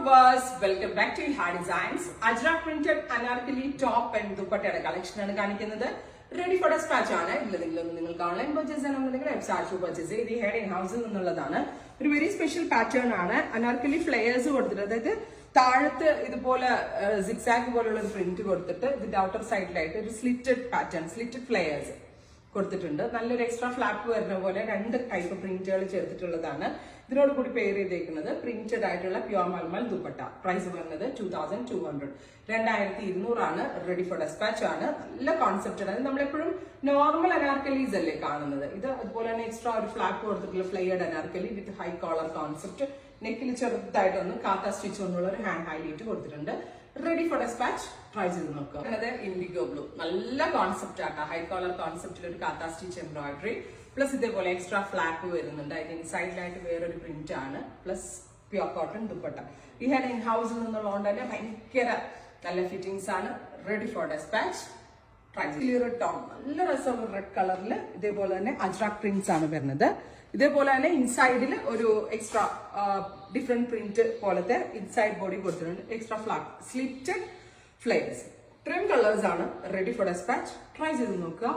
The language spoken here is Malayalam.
viewers, welcome back to Hard Designs. Ajrak printed anarkali top and dupattയുടെ കളക്ഷൻ ആണ് കാണിക്കുന്നത്. റെഡി ഫോർ ഡെസ്പാച്ച് ആണ്. നിങ്ങൾക്ക് ഓൺലൈൻ പർച്ചേസ് ചെയ്യണമെന്നുണ്ടെങ്കിൽ വെബ്സൈറ്റ് പർച്ചേസ് ചെയ്ത് ഈ ഹെഡ് ഇൻ ഹൗസിൽ നിന്നുള്ളതാണ്. ഒരു വെരി സ്പെഷ്യൽ പാറ്റേൺ ആണ്. അനാർക്കലി ഫ്ലെയേഴ്സ് കൊടുത്തിട്ട്, അതായത് താഴത്ത് ഇതുപോലെ സിക്സാക്ക് പോലുള്ള ഒരു പ്രിന്റ് കൊടുത്തിട്ട് ഇതിന്റെ ഔട്ടർ സൈഡിലായിട്ട് ഒരു സ്ലിറ്റഡ് പാറ്റേൺ, സ്ലിറ്റഡ് ഫ്ലെയേഴ്സ് കൊടുത്തിട്ടുണ്ട്. നല്ലൊരു എക്സ്ട്രാ ഫ്ലാപ്പ് വരുന്ന പോലെ രണ്ട് ടൈപ്പ് പ്രിന്റുകൾ ചേർത്തിട്ടുള്ളതാണ്. ഇതിനോട് കൂടി പെയർ ചെയ്തേക്കുന്നത് പ്രിന്റഡ് ആയിട്ടുള്ള പ്യോർ മൽമൽ ദുപ്പട്ട. പ്രൈസ് വരുന്നത് 2200, 2200 ആണ്. റെഡി ഫോർ ഡെസ്പാച്ച് ആണ്. നല്ല കോൺസെപ്റ്റ് ആണ്. നമ്മളെപ്പോഴും നോർമൽ അനാർക്കലീസ് അല്ലേ കാണുന്നത്. ഇത് അതുപോലെ തന്നെ എക്സ്ട്രാ ഒരു ഫ്ലാപ്പ് കൊടുത്തിട്ടുള്ള flared anarkali with high collar concept. നെക്കിൽ ചെറുതായിട്ടൊന്ന് കാത്ത സ്റ്റിച്ച് കൊണ്ടുള്ള ഒരു ഹാൻഡ് ഹൈലൈറ്റ് കൊടുത്തിട്ടുണ്ട്. Ready for dispatch. ട്രൈ ചെയ്ത് നോക്കുക. അത് ഇൻഡിഗോ ബ്ലൂ, നല്ല കോൺസെപ്റ്റ് ആട്ടോ. ഹൈ കോളർ കോൺസെപ്റ്റിൽ ഒരു കാത്ത സ്റ്റിച്ച് എംബ്രോയിഡറി പ്ലസ് ഇതേപോലെ എക്സ്ട്രാ ഫ്ലാപ്പ് വരുന്നുണ്ട്. അതിന് ഇൻസൈഡിലായിട്ട് വേറൊരു പ്രിന്റ് ആണ്. Plus pure cotton dupatta. ഈ ഹെഡ് ഇൻ ഹൗസിൽ നിന്നുള്ളതുകൊണ്ട് തന്നെ ഭയങ്കര നല്ല ഫിറ്റിംഗ്സ് ആണ്. Ready for dispatch. Try clear tone, നല്ല രസമുള്ള റെഡ് കളറിൽ ഇതേപോലെ തന്നെ അജ്രാക് പ്രിന്റ്സ് ആണ് വരുന്നത്. ഇതേപോലെ തന്നെ ഇൻസൈഡിൽ ഒരു എക്സ്ട്രാ ഡിഫറെന്റ് പ്രിന്റ് പോലത്തെ ഇൻസൈഡ് ബോഡി കൊടുത്തിട്ടുണ്ട്. Extra flap, slitted flares, trim colours ആണ്. Ready for dispatch. ട്രൈ ചെയ്ത് നോക്കുക.